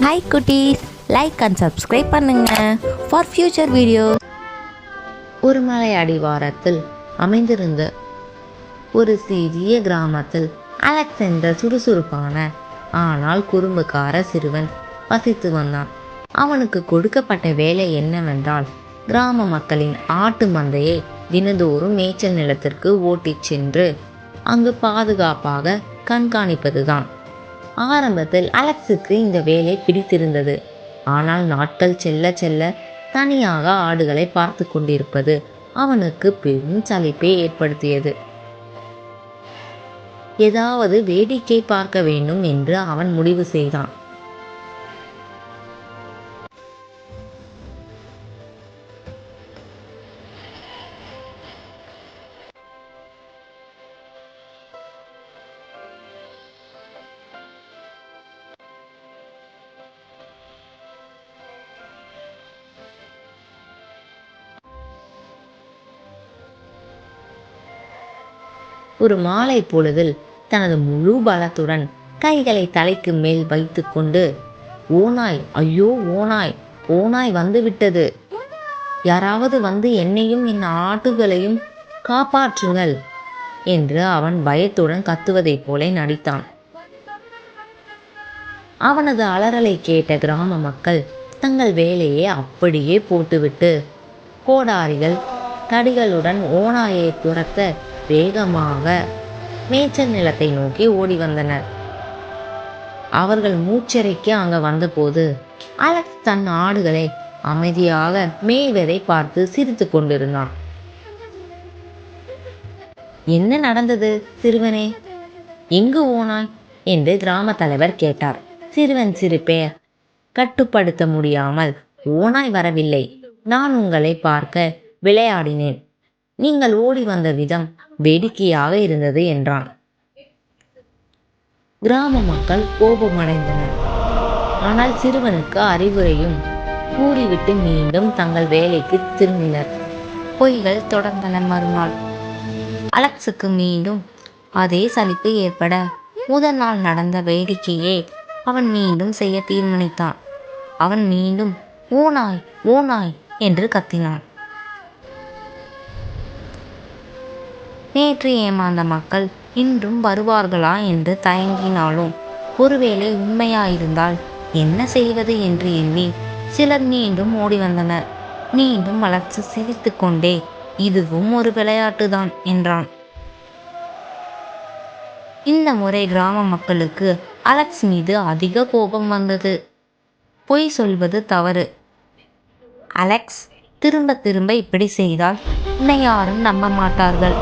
Hi குட்டீஸ், like and subscribe பண்ணுங்க for future video. ஒரு மலை அடிவாரத்தில் அமைந்திருந்த ஒரு சிறிய கிராமத்தில் அலெக்ஸ் என்ற சுறுசுறுப்பான ஆனால் குறும்புக்கார சிறுவன் வசித்து வந்தான். அவனுக்கு கொடுக்கப்பட்ட வேலை என்னவென்றால் கிராம மக்களின் ஆட்டு மந்தையை தினந்தோறும் மேய்ச்சல் நிலத்திற்கு ஓட்டிச் சென்று அங்கு பாதுகாப்பாக கண்காணிப்பதுதான். ஆரம்பத்தில் அலெக்ஸுக்கு இந்த வேலை பிடித்திருந்தது. ஆனால் நாட்கள் செல்ல செல்ல தனியாக ஆடுகளை பார்த்து கொண்டிருப்பது அவனுக்கு பெரும் சலிப்பை ஏற்படுத்தியது. ஏதாவது வேடிக்கை பார்க்க வேண்டும் என்று அவன் முடிவு செய்தான். ஒரு மாலை பொழுதில் தனது முழு பலத்துடன் கைகளை தலைக்கு மேல் வைத்து கொண்டு, ஓநாய், ஐயோ ஓநாய், ஓநாய் வந்துவிட்டது, யாராவது வந்து என்னையும் என் ஆட்டுகளையும் காப்பாற்றுங்கள் என்று அவன் பயத்துடன் கத்துவதைப் போல நடித்தான். அவனது அலறலை கேட்ட கிராம மக்கள் தங்கள் வேலையை அப்படியே போட்டுவிட்டு கோடாரிகள் தடிகளுடன் ஓநாயை துரத்த வேகமாக மேய்ச்சல் நிலத்தை நோக்கி ஓடி வந்தனர். அவர்கள் மூச்சரைக்கு அங்க வந்தபோது அலெக்ஸ் தன் ஆடுகளை அமைதியாக மேய்வதை பார்த்து சிரித்து கொண்டிருந்தான். என்ன நடந்தது சிறுவனே, எங்கு ஓனாய் என்று கிராம தலைவர் கேட்டார். சிறுவன் சிரிப்பை கட்டுப்படுத்த முடியாமல், ஓனாய் வரவில்லை, நான் உங்களை பார்க்க விளையாடினேன், நீங்கள் ஓடி வந்த விதம் வேடிக்கையாக இருந்தது என்றான். கிராம மக்கள் கோபமடைந்தனர். ஆனால் சிறுவனுக்கு அறிவுரையும் கூறிவிட்டு மீண்டும் தங்கள் வேலைக்கு திரும்பினர். பொய்கள் தொடர்ந்தன. மறுநாள் அலெக்ஸுக்கு மீண்டும் அதே சலிப்பு ஏற்பட முதல் நாள் நடந்த வேடிக்கையை அவன் மீண்டும் செய்ய தீர்மானித்தான். அவன் மீண்டும் ஓநாய் ஓநாய் என்று கத்தினான். நேற்று ஏமாந்த மக்கள் இன்றும் வருவார்களா என்று தயங்கினாலும், ஒருவேளை உண்மையாயிருந்தால் என்ன செய்வது என்று எண்ணி சிலர் மீண்டும் ஓடி வந்தனர். மீண்டும் அலெக்ஸ் சிரித்து கொண்டே, இதுவும் ஒரு விளையாட்டுதான் என்றான். இந்த முறை கிராம மக்களுக்கு அலெக்ஸ் மீது அதிக கோபம் வந்தது. பொய் சொல்வது தவறு, அலெக்ஸ், திரும்ப திரும்ப இப்படி செய்தால் உன்னை யாரும் நம்ப மாட்டார்கள்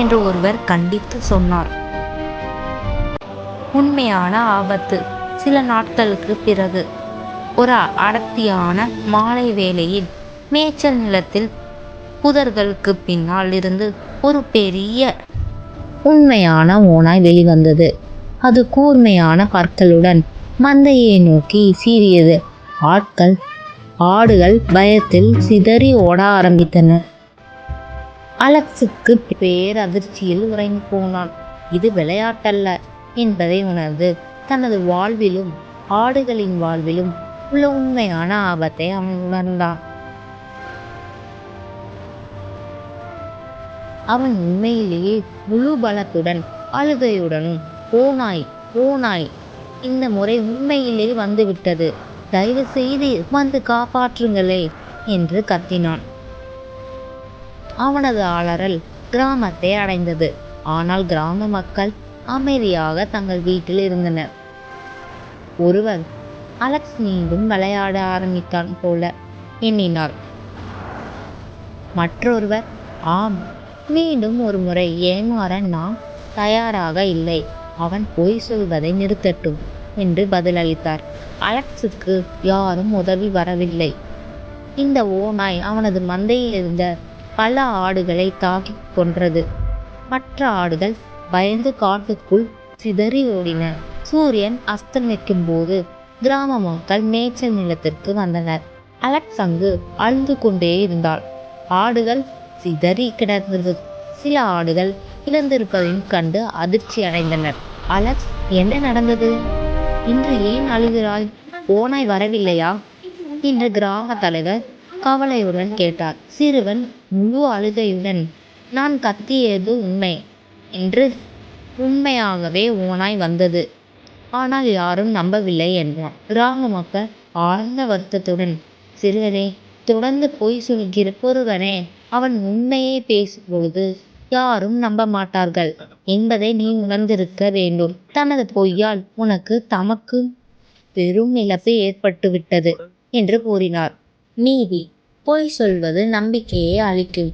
என்று ஒருவர் கண்டித்து சொன்னார். உண்மையான ஆபத்து. சில நாட்களுக்கு பிறகு ஒரு அடர்த்தியான மாலை வேளையில் மேய்ச்சல் நிலத்தில் புதர்களுக்கு பின்னால் இருந்து ஒரு பெரிய உண்மையான ஓநாய் வெளிவந்தது. அது கூர்மையான பற்களுடன் மந்தையை நோக்கி சீறியது. ஆடுகள் பயத்தில் சிதறி ஓட ஆரம்பித்தன. அலெக்ஸுக்கு பேரதிர்ச்சியில் உறைந்து போனான். இது விளையாட்டல்ல என்பதை உணர்ந்து தனது வாழ்விலும் ஆடுகளின் வாழ்விலும் உள்ள உண்மையான ஆபத்தை அவன் உணர்ந்தான். அவன் உண்மையிலேயே முழு பலத்துடன் அழுகையுடனும், ஓநாய் ஓநாய், இந்த முறை உண்மையிலே வந்துவிட்டது, தயவு செய்து வந்து காப்பாற்றுங்களே என்று கத்தினான். அவனது அலறல் கிராமத்தை அடைந்தது. ஆனால் கிராம மக்கள் அமைதியாக தங்கள் வீட்டில் இருந்தனர். ஒருவர், அலெக்ஸ் மீண்டும் விளையாட ஆரம்பித்தான் போல எண்ணினார். மற்றொருவர், ஆம், மீண்டும் ஒரு முறை ஏமாற நாம் தயாராக இல்லை, அவன் பொய் சொல்வதை நிறுத்தட்டும் என்று பதிலளித்தார். அலெக்ஸுக்கு யாரும் உதவி வரவில்லை. இந்த ஓநாய் அவனது மந்தையில் இருந்த பல ஆடுகளை தாக்கி கொன்றது. மற்ற ஆடுகள் பயந்து காட்டுக்குள் சிதறி ஓடின. சூரியன் அஸ்தமிக்கும் போது கிராம மக்கள் மேய்ச்சல் நிலத்திற்கு வந்தனர். அலெக்ஸ் அங்கு அழுது கொண்டே இருந்தாள். ஆடுகள் சிதறி கிடந்தது. சில ஆடுகள் இழந்திருப்பதையும் கண்டு அதிர்ச்சி அடைந்தனர். அலெக்ஸ், என்ன நடந்தது? இன்று ஏன் அழுகிறாய் ஓநாய் வரவில்லையா என்று கிராம தலைவர் கவலையுடன் கேட்டார். சிறுவன் முழு அழுகையுடன், நான் கத்தியது உண்மை என்று, உண்மையாகவே ஓநாய் வந்தது, ஆனால் யாரும் நம்பவில்லை என்றார். கிராம மக்கள் ஆழ்ந்த வருத்தத்துடன், சிறுவனே, தொடர்ந்து பொய் சொல்கிற ஒருவனே அவன் உண்மையை பேசும்பொழுது யாரும் நம்ப மாட்டார்கள் என்பதை நீ உணர்ந்திருக்க வேண்டும். தனது பொய்யால் தமக்கு பெரும் இழப்பு ஏற்பட்டுவிட்டது என்று கூறினார். நீதி: பொய் சொல்வது நம்பிக்கையை அளிக்கும்.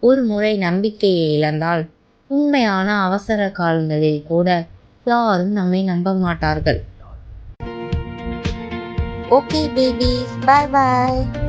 ஒரு முறை நம்பிக்கையை இழந்தால் உண்மையான அவசர காலங்களில் கூட யாரும் நம்மை நம்ப மாட்டார்கள். Okay babies, bye bye.